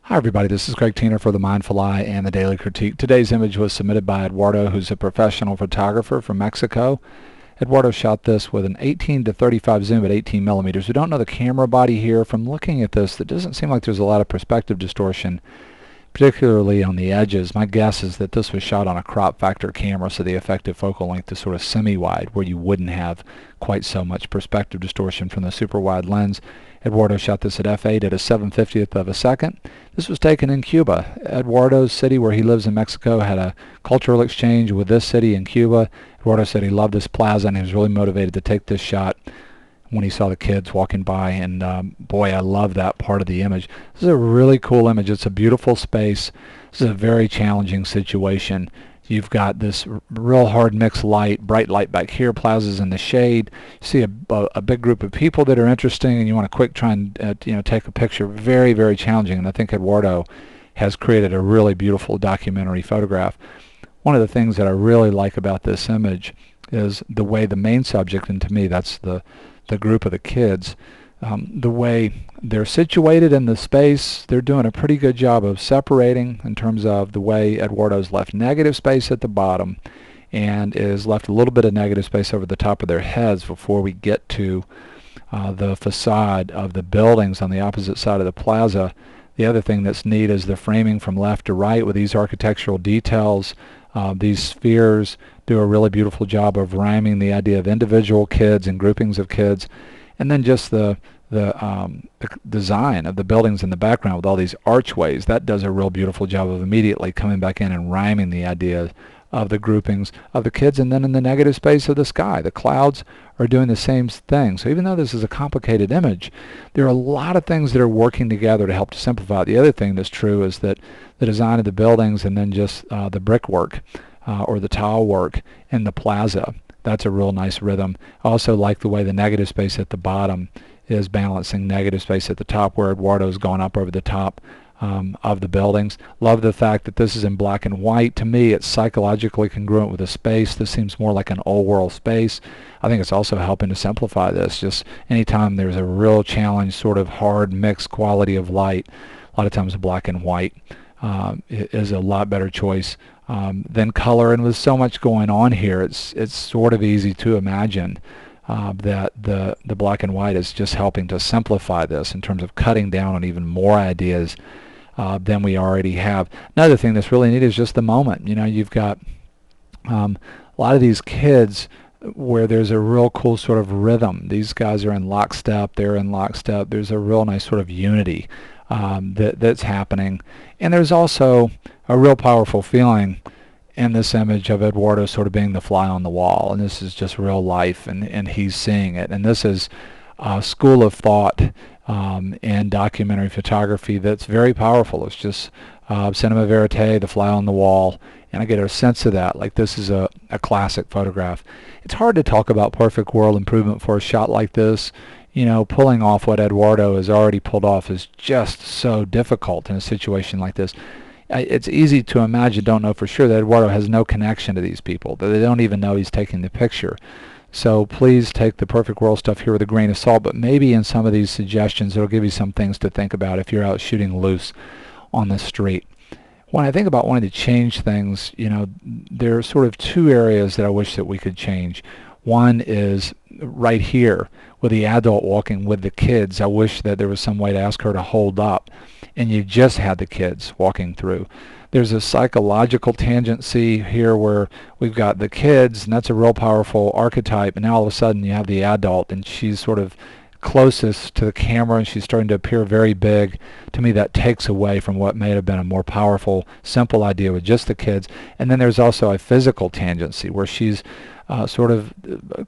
Hi everybody, this is Greg Tiener for The Mindful Eye and The Daily Critique. Today's image was submitted by Eduardo, who's a professional photographer from Mexico. Eduardo shot this with an 18 to 35 zoom at 18 millimeters. We don't know the camera body here. From looking at this, it doesn't seem like there's a lot of perspective distortion, particularly on the edges. My guess is that this was shot on a crop factor camera, so the effective focal length is sort of semi-wide, where you wouldn't have quite so much perspective distortion from the super wide lens. Eduardo shot this at f8 at a 7/50th of a second. This was taken in Cuba. Eduardo's city, where he lives in Mexico, had a cultural exchange with this city in Cuba. Eduardo said he loved this plaza and he was really motivated to take this shot when he saw the kids walking by, and boy, I love that part of the image. This is a really cool image. It's a beautiful space. This is a very challenging situation. You've got this real hard mixed light, bright light back here, plazas in the shade. You see a big group of people that are interesting, and you want to quick try and take a picture. Very, very challenging, and I think Eduardo has created a really beautiful documentary photograph. One of the things that I really like about this image is the way the main subject, and to me that's the group of the kids, the way they're situated in the space. They're doing a pretty good job of separating in terms of the way Eduardo's left negative space at the bottom and is left a little bit of negative space over the top of their heads before we get to the facade of the buildings on the opposite side of the plaza. The other thing that's neat is the framing from left to right with these architectural details. These spheres do a really beautiful job of rhyming the idea of individual kids and groupings of kids, and then just the design of the buildings in the background with all these archways. That does a real beautiful job of immediately coming back in and rhyming the idea of the groupings of the kids. And then in the negative space of the sky, the clouds are doing the same thing. So even though this is a complicated image, there are a lot of things that are working together to help to simplify it. The other thing that's true is that the design of the buildings and then just the brickwork or the tile work in the plaza, that's a real nice rhythm. I also like the way the negative space at the bottom is balancing negative space at the top, where Eduardo's gone up over the top of the buildings. Love the fact that this is in black and white. To me, it's psychologically congruent with the space. This seems more like an old world space. I think it's also helping to simplify this. Just anytime there's a real challenge, sort of hard mixed quality of light, a lot of times black and white is a lot better choice than color. And with so much going on here, it's sort of easy to imagine that the black and white is just helping to simplify this in terms of cutting down on even more ideas than we already have. Another thing that's really neat is just the moment. You've got a lot of these kids where there's a real cool sort of rhythm. These guys are in lockstep, they're in lockstep. There's a real nice sort of unity that's happening. And there's also a real powerful feeling in this image of Eduardo sort of being the fly on the wall, and this is just real life, and he's seeing it. And this is a school of thought in documentary photography that's very powerful. It's just cinema verite, the fly on the wall, and I get a sense of that, like this is a classic photograph. It's hard to talk about perfect world improvement for a shot like this. Pulling off what Eduardo has already pulled off is just so difficult in a situation like this. It's easy to imagine, don't know for sure, that Eduardo has no connection to these people, that they don't even know he's taking the picture. So please take the perfect world stuff here with a grain of salt, but maybe in some of these suggestions it'll give you some things to think about if you're out shooting loose on the street. When I think about wanting to change things, there are sort of two areas that I wish that we could change. One is right here with the adult walking with the kids. I wish that there was some way to ask her to hold up and you just had the kids walking through. There's a psychological tangency here where we've got the kids, and that's a real powerful archetype, and now all of a sudden you have the adult, and she's sort of closest to the camera and she's starting to appear very big. To me, that takes away from what may have been a more powerful, simple idea with just the kids. And then there's also a physical tangency where she's sort of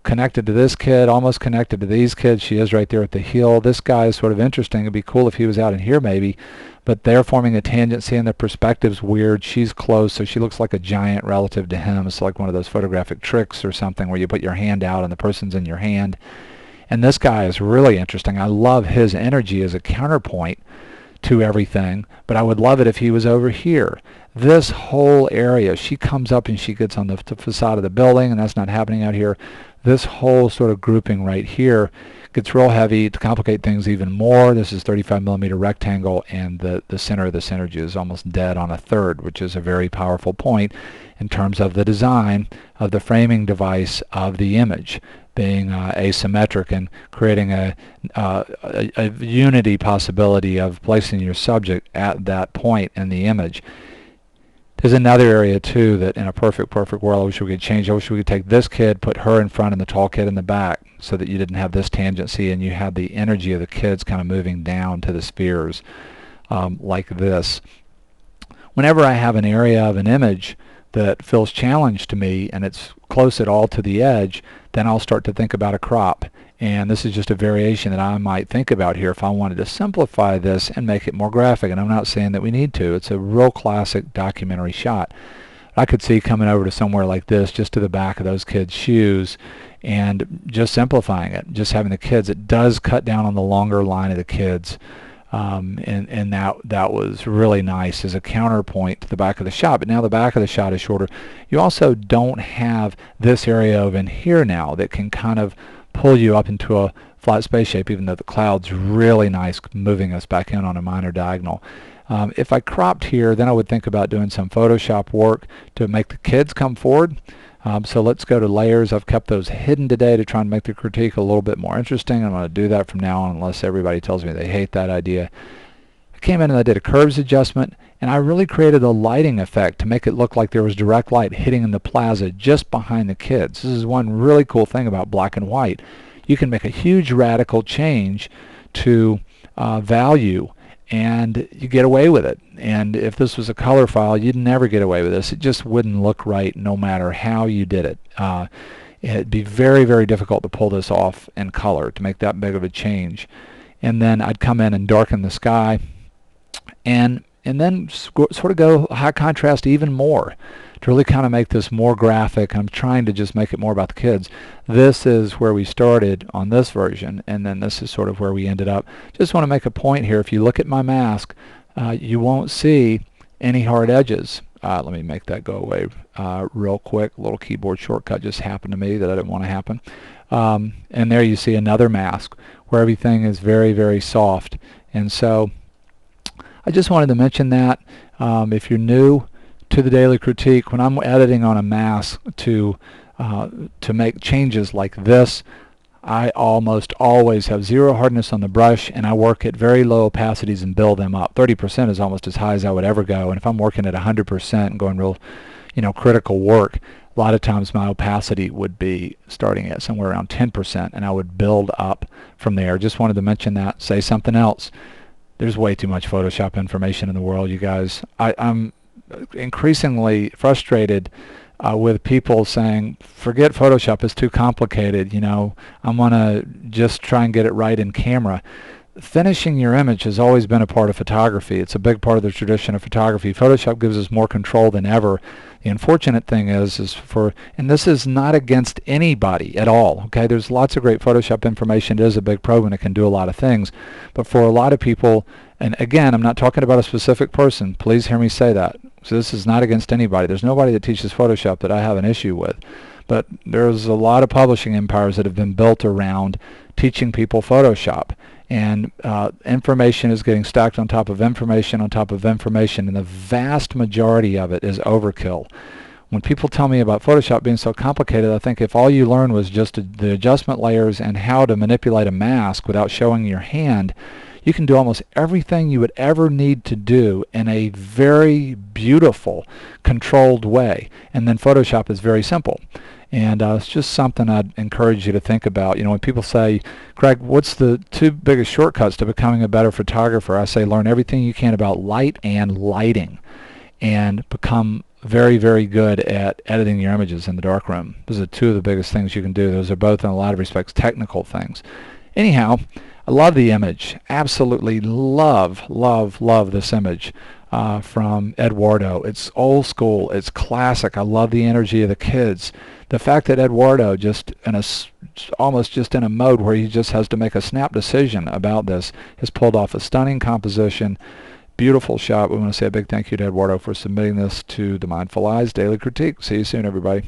connected to this kid, almost connected to these kids. She is right there at the heel. This guy is sort of interesting. It'd be cool if he was out in here maybe, but they're forming a tangency and the perspective's weird. She's close, so she looks like a giant relative to him. It's like one of those photographic tricks or something where you put your hand out and the person's in your hand. And this guy is really interesting. I love his energy as a counterpoint to everything, but I would love it if he was over here. this whole area, she comes up and she gets on the facade of the building, and that's not happening out here. This whole sort of grouping right here gets real heavy to complicate things even more. This is 35 millimeter rectangle, and the center of the synergy is almost dead on a third, which is a very powerful point in terms of the design of the framing device of the image being asymmetric and creating a unity possibility of placing your subject at that point in the image. There's another area too that in a perfect world I wish we could change. I wish we could take this kid, put her in front and the tall kid in the back, so that you didn't have this tangency and you had the energy of the kids kind of moving down to the spheres like this. Whenever I have an area of an image that feels challenged to me and it's close at all to the edge, then I'll start to think about a crop. And this is just a variation that I might think about here if I wanted to simplify this and make it more graphic. And I'm not saying that we need to. It's a real classic documentary shot. I could see coming over to somewhere like this, just to the back of those kids' shoes, and just simplifying it, just having the kids. It does cut down on the longer line of the kids. And that was really nice as a counterpoint to the back of the shot. But now the back of the shot is shorter. You also don't have this area over in here now that can kind of pull you up into a flat space shape, even though the cloud's really nice, moving us back in on a minor diagonal. If I cropped here, then I would think about doing some Photoshop work to make the kids come forward. So let's go to layers. I've kept those hidden today to try and make the critique a little bit more interesting. I'm going to do that from now on unless everybody tells me they hate that idea. I came in and I did a curves adjustment, and I really created a lighting effect to make it look like there was direct light hitting in the plaza just behind the kids. This is one really cool thing about black and white. You can make a huge radical change to value, and you get away with it. And if this was a color file, you'd never get away with this. It just wouldn't look right no matter how you did it. It'd be very, very difficult to pull this off in color, to make that big of a change. And then I'd come in and darken the sky, and then sort of go high contrast even more to really kind of make this more graphic. I'm trying to just make it more about the kids. This is where we started on this version, and then this is sort of where we ended up. Just want to make a point here. If you look at my mask, you won't see any hard edges. Let me make that go away real quick. A little keyboard shortcut just happened to me that I didn't want to happen. And there you see another mask where everything is very, very soft. And so I just wanted to mention that if you're new to the Daily Critique, when I'm editing on a mask to make changes like this, I almost always have zero hardness on the brush, and I work at very low opacities and build them up. 30% is almost as high as I would ever go, and if I'm working at 100% and going real, critical work, a lot of times my opacity would be starting at somewhere around 10%, and I would build up from there. Just wanted to mention that. Say something else. There's way too much Photoshop information in the world, you guys. I'm increasingly frustrated with people saying, forget Photoshop, it's too complicated. I'm going to just try and get it right in camera. Finishing your image has always been a part of photography. It's a big part of the tradition of photography. Photoshop gives us more control than ever. The unfortunate thing is and this is not against anybody at all, okay? There's lots of great Photoshop information. It is a big program. It can do a lot of things. But for a lot of people, and again, I'm not talking about a specific person. Please hear me say that. So this is not against anybody. There's nobody that teaches Photoshop that I have an issue with. But there's a lot of publishing empires that have been built around teaching people Photoshop. And information is getting stacked on top of information on top of information, and the vast majority of it is overkill. When people tell me about Photoshop being so complicated, I think if all you learned was just the adjustment layers and how to manipulate a mask without showing your hand, you can do almost everything you would ever need to do in a very beautiful, controlled way. And then Photoshop is very simple. And it's just something I'd encourage you to think about. When people say, Craig, what's the two biggest shortcuts to becoming a better photographer? I say learn everything you can about light and lighting, and become very, very good at editing your images in the darkroom. Those are two of the biggest things you can do. Those are both, in a lot of respects, technical things. Anyhow, I love the image. Absolutely love this image from Eduardo. It's old school. It's classic. I love the energy of the kids. The fact that Eduardo almost just in a mode where he just has to make a snap decision about this has pulled off a stunning composition. beautiful shot. We want to say a big thank you to Eduardo for submitting this to the Mindful Eyes Daily Critique. See you soon, everybody.